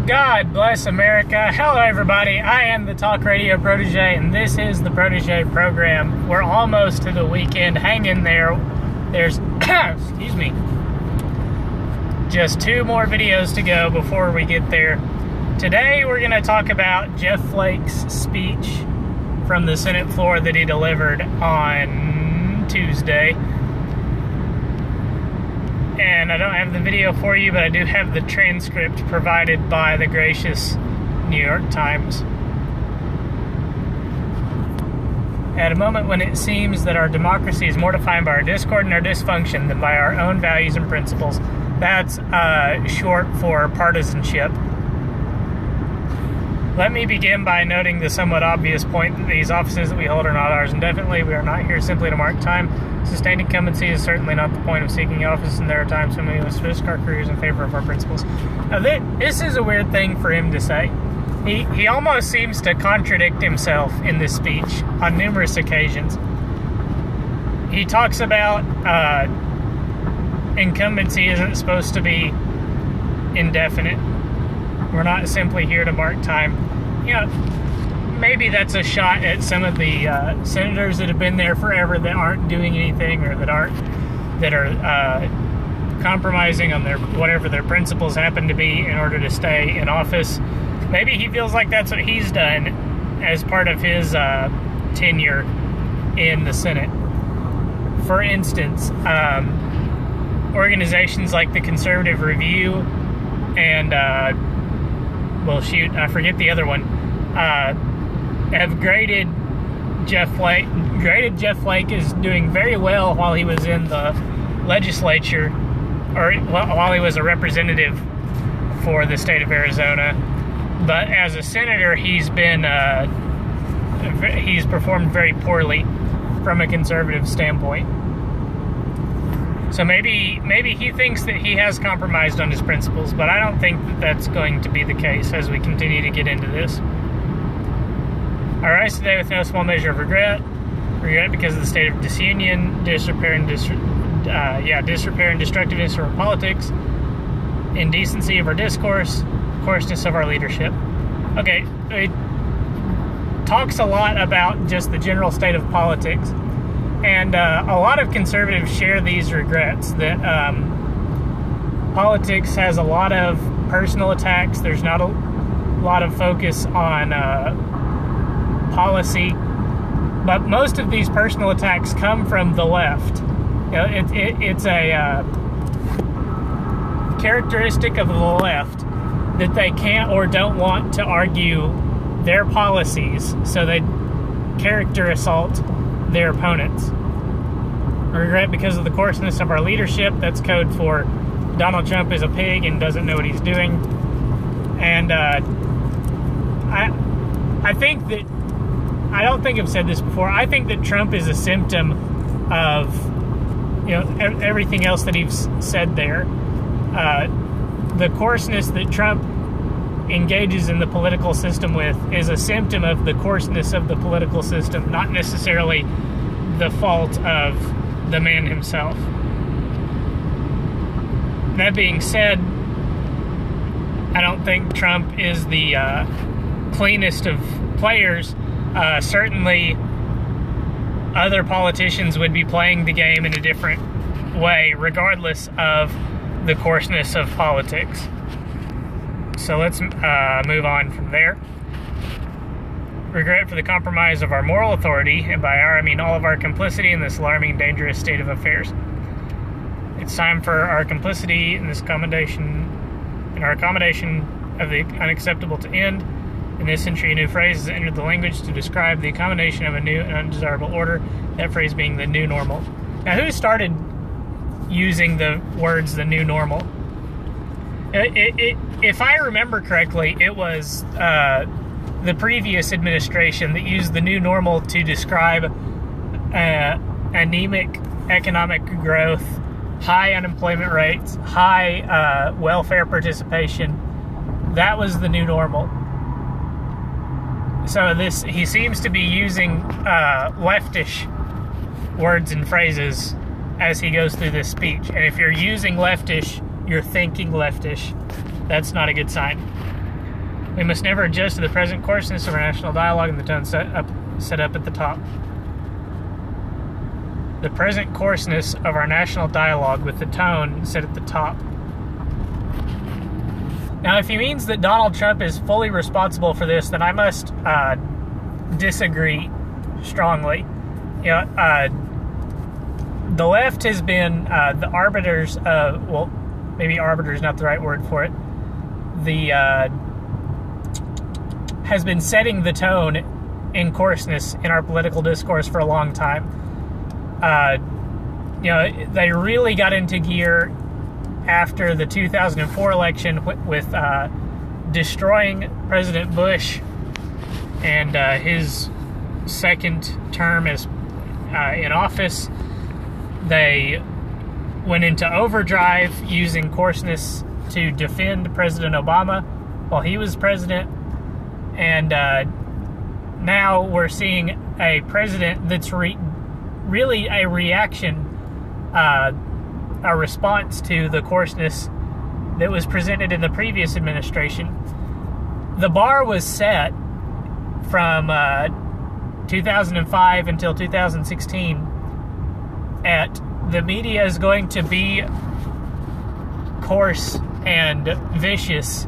God bless America. Hello everybody, I am the Talk Radio Protege and this is the Protege program. We're almost to the weekend. Hang in there. There's, excuse me, just 2 more videos to go before we get there. Today we're going to talk about Jeff Flake's speech from the Senate floor that he delivered on Tuesday. And I don't have the video for you, but I do have the transcript provided by the gracious New York Times. At a moment when it seems that our democracy is more defined by our discord and our dysfunction than by our own values and principles. That's short for partisanship. Let me begin by noting the somewhat obvious point that these offices that we hold are not ours indefinitely. We are not here simply to mark time. Sustained incumbency is certainly not the point of seeking office, and there are times when we must risk our careers in favor of our principles. Now, this is a weird thing for him to say. He almost seems to contradict himself in this speech on numerous occasions. He talks about incumbency isn't supposed to be indefinite. We're not simply here to mark time. You know, maybe that's a shot at some of the senators that have been there forever that aren't doing anything, or that are compromising on their whatever their principles happen to be in order to stay in office. Maybe he feels like that's what he's done as part of his tenure in the Senate. For instance, organizations like the Conservative Review and well, shoot, I forget the other one, have graded Jeff Flake as doing very well while he was in the legislature, or while he was a representative for the state of Arizona. But as a senator, he's performed very poorly from a conservative standpoint. So maybe he thinks that he has compromised on his principles, but I don't think that that's going to be the case as we continue to get into this. I rise today with no small measure of regret because of the state of disunion, disrepair and destructiveness of our politics, indecency of our discourse, coarseness of our leadership. Okay, it talks a lot about just the general state of politics. And a lot of conservatives share these regrets that politics has a lot of personal attacks. There's not a lot of focus on policy, but most of these personal attacks come from the left. You know, it's a characteristic of the left that they can't or don't want to argue their policies, so they character assault their opponents. Regret because of the coarseness of our leadership. That's code for Donald Trump is a pig and doesn't know what he's doing. And I think that, I don't think I've said this before, I think that Trump is a symptom of, you know, everything else that he's said there. The coarseness that Trump engages in the political system with is a symptom of the coarseness of the political system, not necessarily the fault of the man himself. That being said, I don't think Trump is the cleanest of players. Certainly, other politicians would be playing the game in a different way, regardless of the coarseness of politics. So let's move on from there. Regret for the compromise of our moral authority, and by our I mean all of our complicity in this alarming and dangerous state of affairs. It's time for our complicity in this accommodation of the unacceptable to end. In this century, a new phrase has entered the language to describe the accommodation of a new and undesirable order, that phrase being the new normal. Now, who started using the words the new normal? If I remember correctly, it was the previous administration that used the new normal to describe anemic economic growth, high unemployment rates, high welfare participation. That was the new normal. So he seems to be using leftish words and phrases as he goes through this speech. And if you're using leftish, you're thinking leftish. That's not a good sign. We must never adjust to the present coarseness of our national dialogue and the tone set up at the top. The present coarseness of our national dialogue with the tone set at the top. Now, if he means that Donald Trump is fully responsible for this, then I must disagree strongly. You know, the left has been the arbiters of, well, maybe arbiter is not the right word for it. Has been setting the tone in coarseness in our political discourse for a long time. You know, they really got into gear after the 2004 election with destroying President Bush and his second term as in office. They went into overdrive using coarseness to defend President Obama while he was president. And now we're seeing a president that's really a reaction, a response to the coarseness that was presented in the previous administration. The bar was set from 2005 until 2016 at the media is going to be coarse and vicious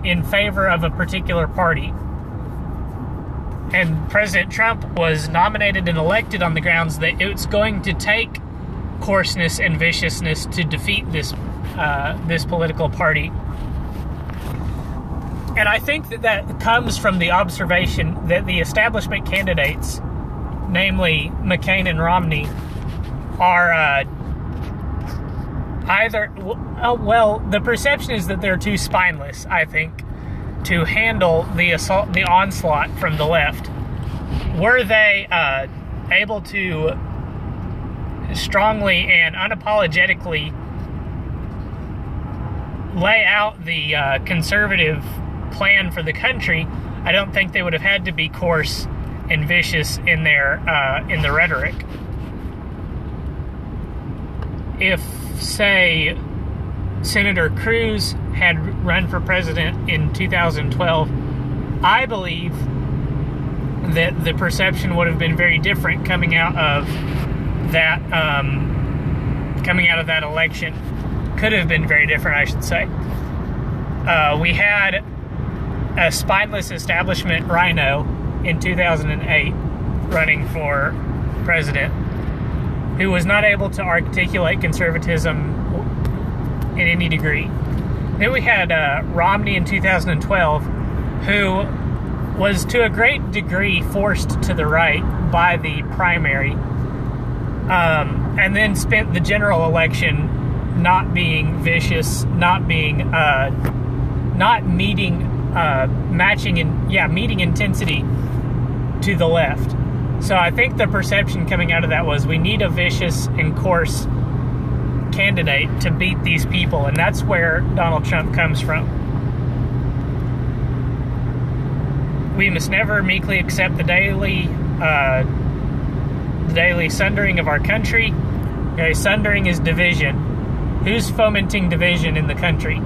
in favor of a particular party. And President Trump was nominated and elected on the grounds that it's going to take coarseness and viciousness to defeat this political party. And I think that comes from the observation that the establishment candidates, namely McCain and Romney, are either, well, the perception is that they're too spineless, I think, to handle the assault, the onslaught from the left. Were they able to strongly and unapologetically lay out the conservative plan for the country, I don't think they would have had to be coarse and vicious in their in the rhetoric. If, say, Senator Cruz had run for president in 2012, I believe that the perception would have been very different coming out of that election. Could have been very different, I should say. We had a spineless establishment rhino in 2008 running for president, who was not able to articulate conservatism in any degree. Then we had Romney in 2012, who was to a great degree forced to the right by the primary, and then spent the general election not being vicious, not being, not meeting, meeting intensity to the left. So I think the perception coming out of that was we need a vicious and coarse candidate to beat these people, and that's where Donald Trump comes from. We must never meekly accept the daily sundering of our country. Okay, sundering is division. Who's fomenting division in the country?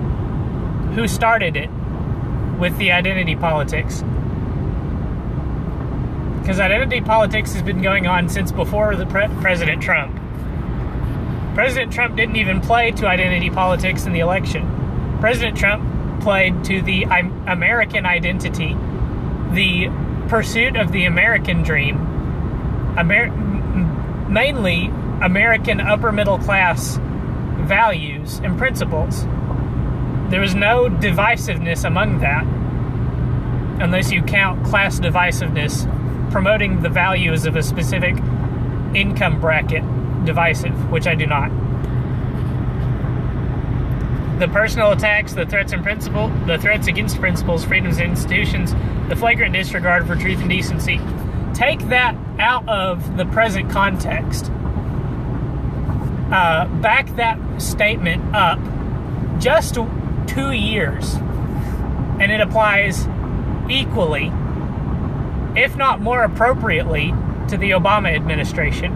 Who started it with the identity politics? Because identity politics has been going on since before the President Trump. President Trump didn't even play to identity politics in the election. President Trump played to the American identity, the pursuit of the American dream, mainly American upper middle class values and principles. There was no divisiveness among that, unless you count class divisiveness, promoting the values of a specific income bracket divisive, which I do not. The personal attacks, the threats against principles, freedoms, and institutions, the flagrant disregard for truth and decency. Take that out of the present context. Back that statement up just 2 years, and it applies equally, if not more appropriately, to the Obama administration.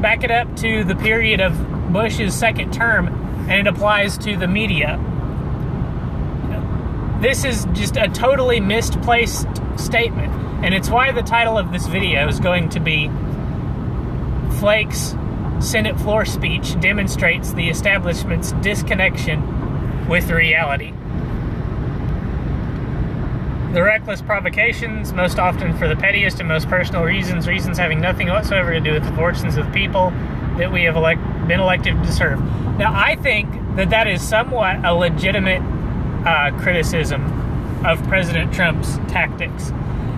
Back it up to the period of Bush's second term, and it applies to the media. this is just a totally misplaced statement. And it's why the title of this video is going to be Flake's Senate floor speech demonstrates the establishment's disconnection with reality. The reckless provocations, most often for the pettiest and most personal reasons having nothing whatsoever to do with the fortunes of the people that we have been elected to serve. Now, I think that is somewhat a legitimate criticism of President Trump's tactics.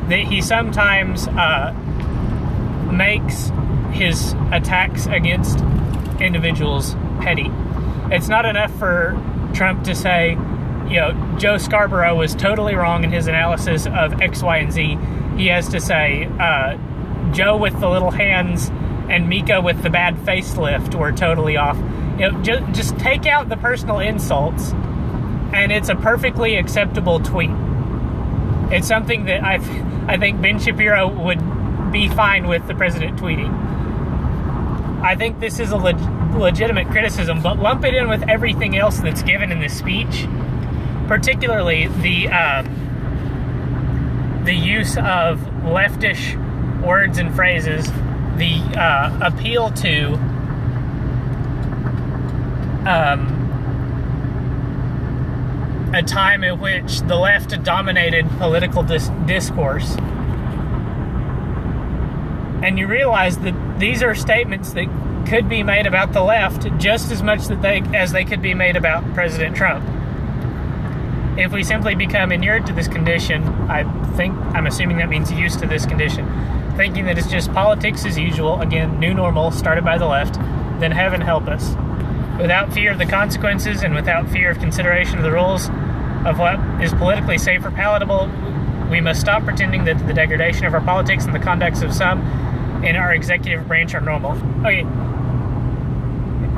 That he sometimes makes his attacks against individuals petty. It's not enough for Trump to say, you know, Joe Scarborough was totally wrong in his analysis of X, Y, and Z. He has to say, Joe with the little hands and Mika with the bad facelift were totally off. You know, just take out the personal insults, and it's a perfectly acceptable tweet. It's something that I think Ben Shapiro would be fine with the president tweeting. I think this is a legitimate criticism, but lump it in with everything else that's given in this speech, particularly the use of leftish words and phrases, the appeal to a time in which the left dominated political discourse. And you realize that these are statements that could be made about the left just as much as they could be made about President Trump. If we simply become inured to this condition, I'm assuming that means used to this condition, thinking that it's just politics as usual, again, new normal started by the left, then heaven help us. Without fear of the consequences and without fear of consideration of the rules of what is politically safe or palatable, we must stop pretending that the degradation of our politics and the conducts of some in our executive branch are normal. Okay,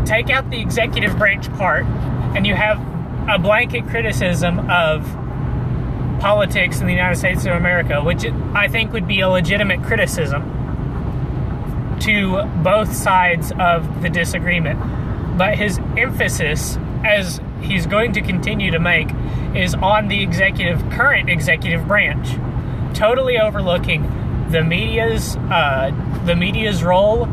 take out the executive branch part, and you have a blanket criticism of politics in the United States of America, which I think would be a legitimate criticism to both sides of the disagreement. But his emphasis, as he's going to continue to make, is on the current executive branch, totally overlooking the media's role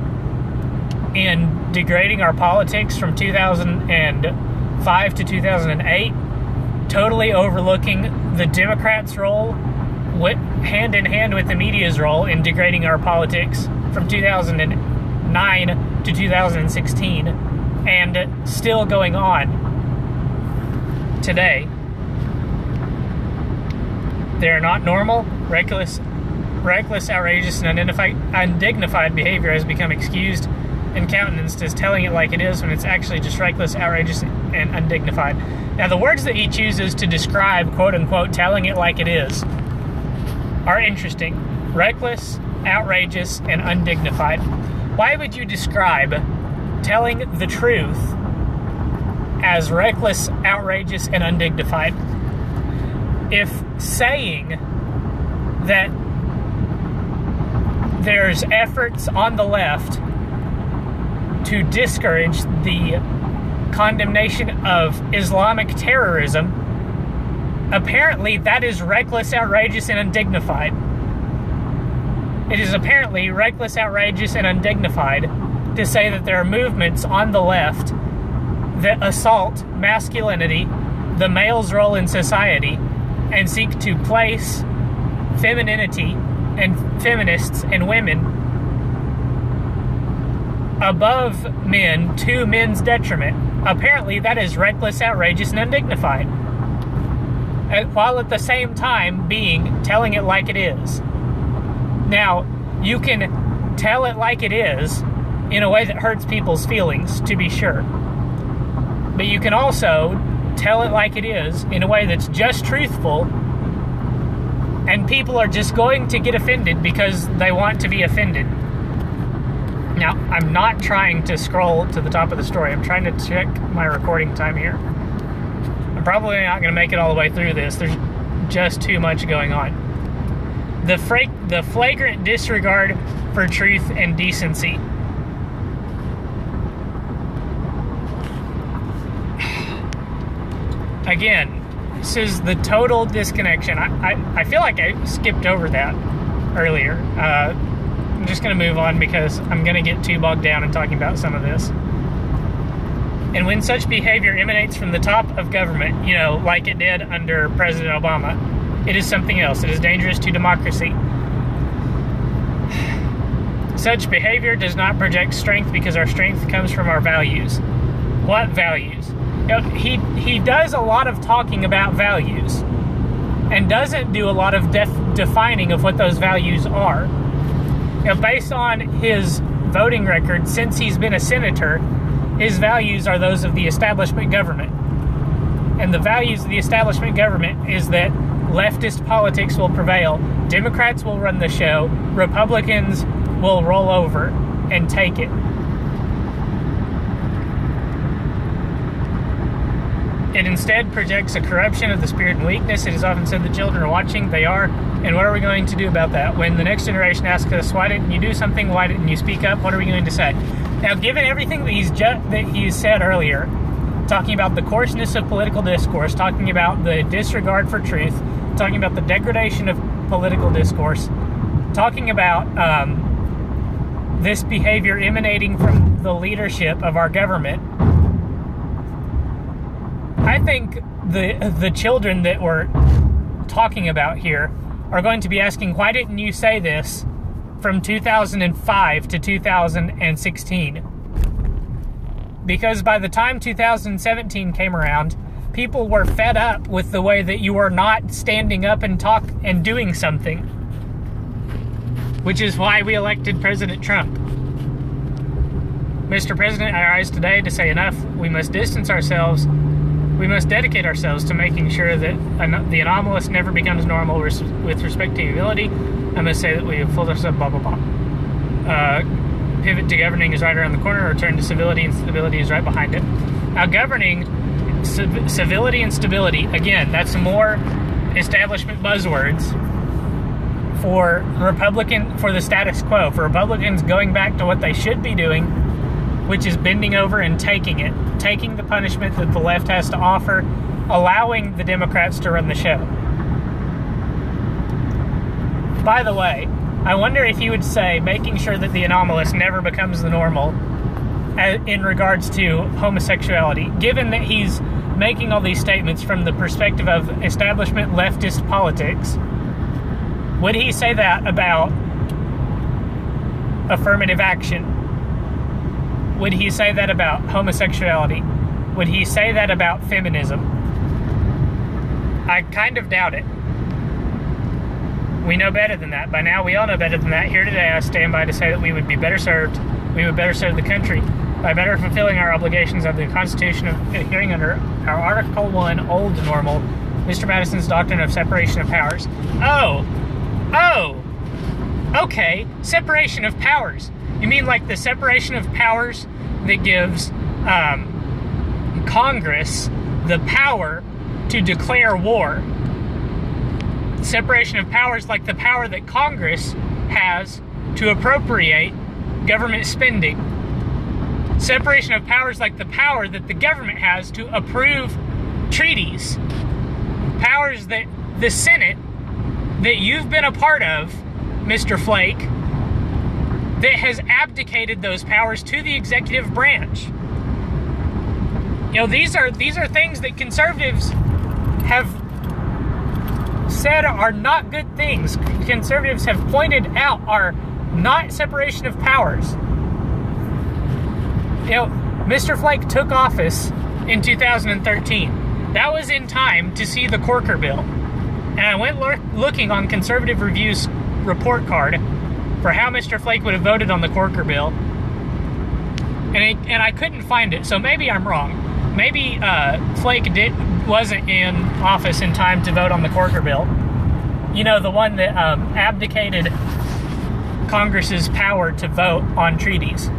in degrading our politics from 2005 to 2008, totally overlooking the Democrats' role, hand in hand with the media's role in degrading our politics from 2009 to 2016, and still going on today. They are not normal, reckless, outrageous, and undignified behavior has become excused and countenanced as telling it like it is when it's actually just reckless, outrageous, and undignified. Now, the words that he chooses to describe, quote-unquote, telling it like it is, are interesting. Reckless, outrageous, and undignified. Why would you describe telling the truth as reckless, outrageous, and undignified? If saying that there's efforts on the left to discourage the condemnation of Islamic terrorism, apparently that is reckless, outrageous, and undignified. It is apparently reckless, outrageous, and undignified to say that there are movements on the left that assault masculinity, the male's role in society, and seek to place femininity and feminists and women above men to men's detriment. Apparently that is reckless, outrageous, and undignified, while at the same time telling it like it is. Now, you can tell it like it is in a way that hurts people's feelings, to be sure, but you can also tell it like it is in a way that's just truthful, and people are just going to get offended because they want to be offended. Now, I'm not trying to scroll to the top of the story. I'm trying to check my recording time here. I'm probably not going to make it all the way through this. There's just too much going on. The flagrant disregard for truth and decency. Again, embraces the total disconnection. I feel like I skipped over that earlier. I'm just going to move on because I'm going to get too bogged down in talking about some of this. And when such behavior emanates from the top of government, you know, like it did under President Obama, it is something else. It is dangerous to democracy. Such behavior does not project strength because our strength comes from our values. What values? You know, he does a lot of talking about values and doesn't do a lot of defining of what those values are. You know, based on his voting record since he's been a senator, his values are those of the establishment government. And the values of the establishment government is that leftist politics will prevail, Democrats will run the show, Republicans will roll over and take it. It instead projects a corruption of the spirit and weakness. It is often said the children are watching. They are. And what are we going to do about that? When the next generation asks us, why didn't you do something? Why didn't you speak up? What are we going to say? Now, given everything that he's said earlier, talking about the coarseness of political discourse, talking about the disregard for truth, talking about the degradation of political discourse, talking about this behavior emanating from the leadership of our government, I think the children that we're talking about here are going to be asking, why didn't you say this from 2005 to 2016? Because by the time 2017 came around, people were fed up with the way that you were not standing up and doing something. Which is why we elected President Trump. Mr. President, I rise today to say enough. We must distance ourselves. We must dedicate ourselves to making sure that the anomalous never becomes normal with respect to humility. I must say that we have fooled ourselves, blah, blah, blah. Pivot to governing is right around the corner. Return to civility and stability is right behind it. Now, governing, civility and stability, again, that's more establishment buzzwords for the status quo, for Republicans going back to what they should be doing, which is bending over and taking it, taking the punishment that the left has to offer, allowing the Democrats to run the show. By the way, I wonder if you would say making sure that the anomalous never becomes the normal in regards to homosexuality, given that he's making all these statements from the perspective of establishment leftist politics. Would he say that about affirmative action? Would he say that about homosexuality? Would he say that about feminism? I kind of doubt it. We know better than that. By now, we all know better than that. Here today, I stand by to say that we would be better served, we would better serve the country by better fulfilling our obligations of the Constitution of adhering under our Article 1, Old Normal, Mr. Madison's doctrine of separation of powers. Oh, okay, separation of powers. You mean like the separation of powers that gives Congress the power to declare war? Separation of powers like the power that Congress has to appropriate government spending. Separation of powers like the power that the government has to approve treaties. Powers that the Senate, that you've been a part of, Mr. Flake, that has abdicated those powers to the executive branch. You know, these are things that conservatives have said are not good things. Conservatives have pointed out are not separation of powers. You know, Mr. Flake took office in 2013. That was in time to see the Corker bill. And I went looking on Conservative Review's report card for how Mr. Flake would have voted on the Corker bill. And I couldn't find it, so maybe I'm wrong. Maybe Flake wasn't in office in time to vote on the Corker bill. You know, the one that abdicated Congress's power to vote on treaties.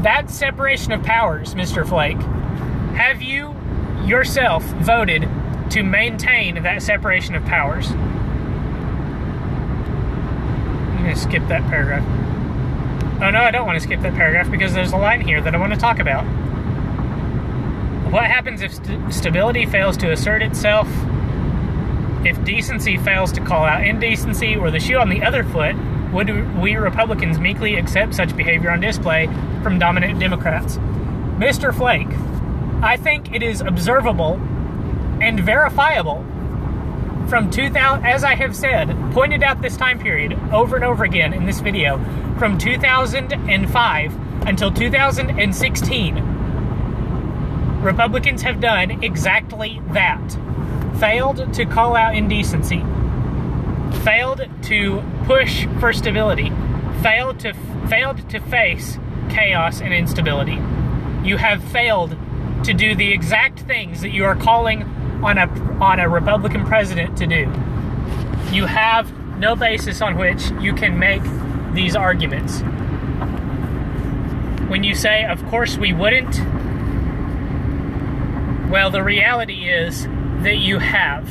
That separation of powers, Mr. Flake. Have you yourself voted to maintain that separation of powers? I'm going to skip that paragraph. Oh no, I don't want to skip that paragraph because there's a line here that I want to talk about. What happens if stability fails to assert itself? If decency fails to call out indecency, or the shoe on the other foot, would we Republicans meekly accept such behavior on display from dominant Democrats? Mr. Flake, I think it is observable and verifiable from 2000, as I have said, pointed out this time period over and over again in this video, from 2005 until 2016, Republicans have done exactly that. Failed to call out indecency, failed to push for stability, failed to face chaos and instability. You have failed to do the exact things that you are calling on a Republican president to do. You have no basis on which you can make these arguments. When you say, of course we wouldn't, well, the reality is that you have.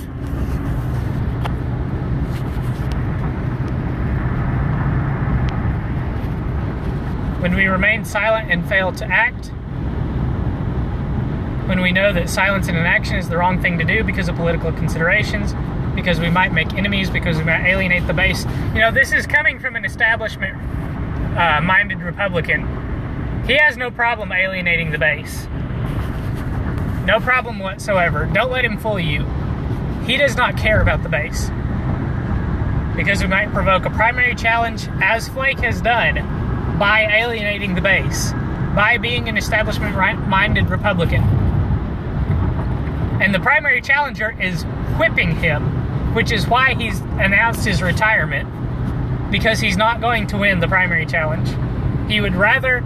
When we remain silent and fail to act, when we know that silence and inaction is the wrong thing to do because of political considerations, because we might make enemies, because we might alienate the base. You know, this is coming from an establishment-minded Republican. He has no problem alienating the base. No problem whatsoever. Don't let him fool you. He does not care about the base. Because we might provoke a primary challenge, as Flake has done, by alienating the base. By being an establishment-minded Republican. And the primary challenger is whipping him, which is why he's announced his retirement. Because he's not going to win the primary challenge. He would rather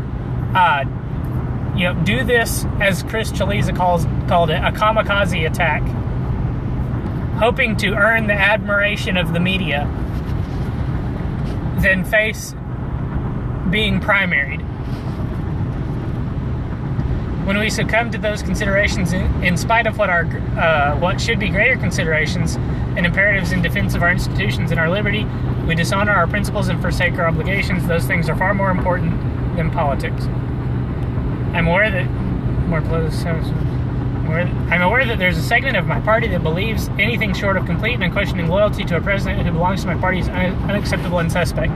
do this, as Chris Chaliza called it, a kamikaze attack, hoping to earn the admiration of the media, than face being primaried. When we succumb to those considerations, in spite of what should be greater considerations and imperatives in defense of our institutions and our liberty, we dishonor our principles and forsake our obligations. Those things are far more important than politics. I'm aware that there's a segment of my party that believes anything short of complete and unquestioning loyalty to a president who belongs to my party is unacceptable and suspect.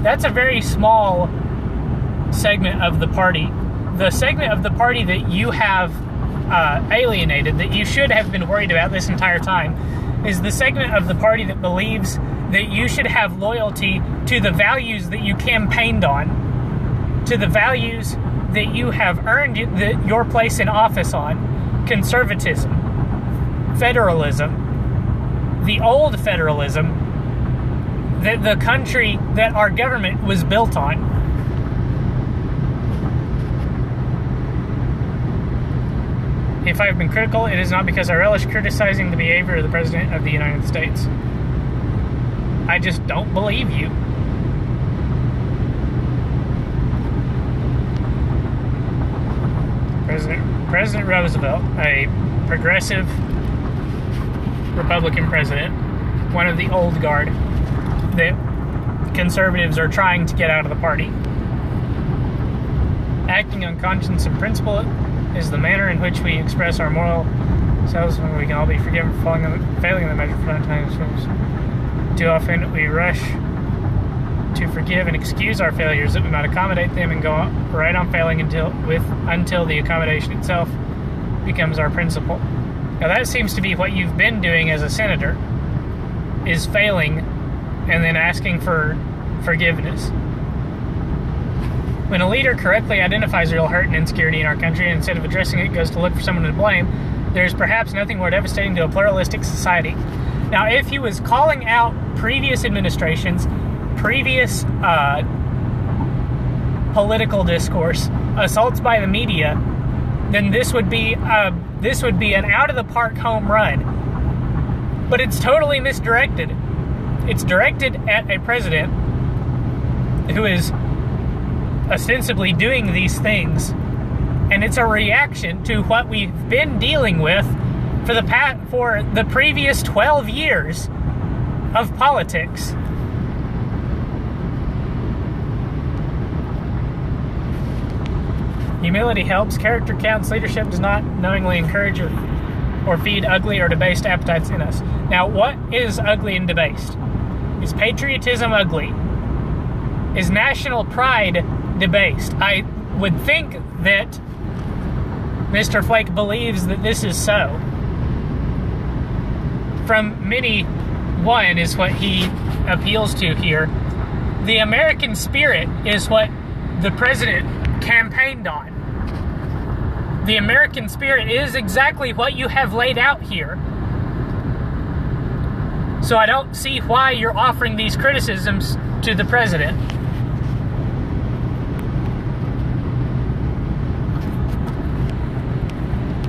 That's a very small segment of the party. The segment of the party that you have alienated, that you should have been worried about this entire time, is the segment of the party that believes that you should have loyalty to the values that you campaigned on, to the values that you have earned your place in office on. Conservatism, federalism, the old federalism that the country, that our government was built on. If I've been critical, it is not because I relish criticizing the behavior of the President of the United States. I just don't believe you. President Roosevelt, a progressive Republican president, one of the old guard that conservatives are trying to get out of the party. Acting on conscience and principle is the manner in which we express our moral selves when we can all be forgiven for failing in the measure for times. Too often we rush to forgive and excuse our failures that we might accommodate them and go right on failing until the accommodation itself becomes our principle. Now that seems to be what you've been doing as a senator, is failing and then asking for forgiveness. When a leader correctly identifies real hurt and insecurity in our country, and instead of addressing it goes to look for someone to blame, there's perhaps nothing more devastating to a pluralistic society. Now if he was calling out previous administrations, previous political discourse, assaults by the media, then this would be an out-of-the-park home run. But it's totally misdirected. It's directed at a president who is ostensibly doing these things, and it's a reaction to what we've been dealing with for the previous 12 years of politics. Humility helps. Character counts. Leadership does not knowingly encourage or feed ugly or debased appetites in us. Now, what is ugly and debased? Is patriotism ugly? Is national pride debased? I would think that Mr. Flake believes that this is so. From many, one is what he appeals to here. The American spirit is what the president campaigned on. The American spirit is exactly what you have laid out here. So I don't see why you're offering these criticisms to the president.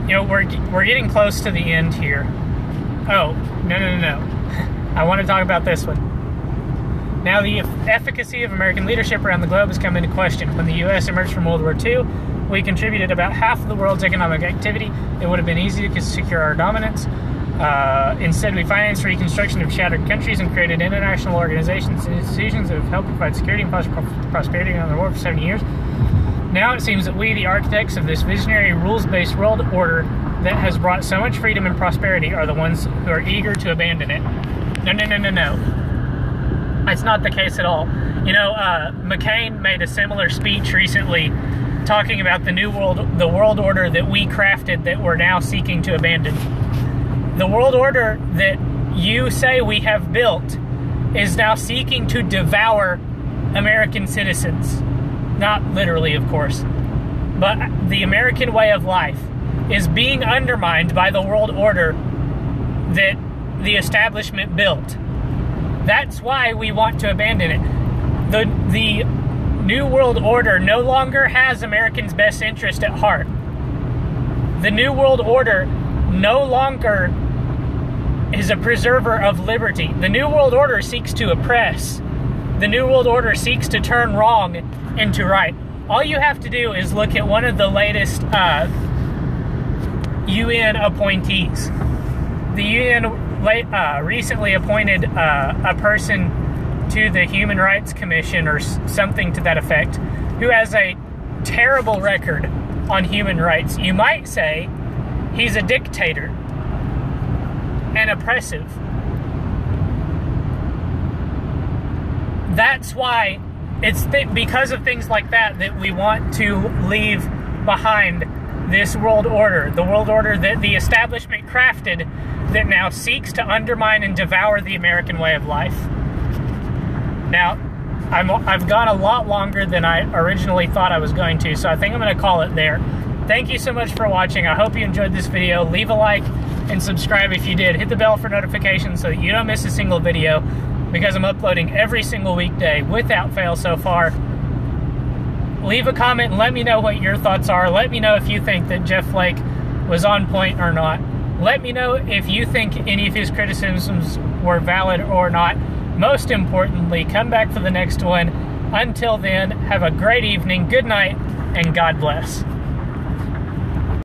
You know, we're getting close to the end here. Oh, no. I want to talk about this one. Now, the efficacy of American leadership around the globe has come into question. When the U.S. emerged from World War II, we contributed about half of the world's economic activity. It would have been easy to secure our dominance. Instead, we financed reconstruction of shattered countries and created international organizations and institutions that have helped provide security and foster prosperity around the world for 70 years. Now it seems that we, the architects of this visionary rules-based world order that has brought so much freedom and prosperity, are the ones who are eager to abandon it. No. That's not the case at all. You know, McCain made a similar speech recently talking about the world order that we crafted that we're now seeking to abandon. The world order that you say we have built is now seeking to devour American citizens. Not literally, of course. But the American way of life is being undermined by the world order that the establishment built. That's why we want to abandon it. The New World Order no longer has Americans' best interest at heart. The New World Order no longer is a preserver of liberty. The New World Order seeks to oppress. The New World Order seeks to turn wrong into right. All you have to do is look at one of the latest UN appointees. The UN recently appointed a person to the Human Rights Commission or something to that effect, who has a terrible record on human rights. You might say he's a dictator and oppressive. That's why it's because of things like that that we want to leave behind this world order, the world order that the establishment crafted that now seeks to undermine and devour the American way of life. Now, I've gone a lot longer than I originally thought I was going to, so I think I'm going to call it there. Thank you so much for watching. I hope you enjoyed this video. Leave a like and subscribe if you did. Hit the bell for notifications so that you don't miss a single video, because I'm uploading every single weekday without fail so far. Leave a comment and let me know what your thoughts are. Let me know if you think that Jeff Flake was on point or not. Let me know if you think any of his criticisms were valid or not. Most importantly, come back for the next one. Until then, have a great evening, good night, and God bless.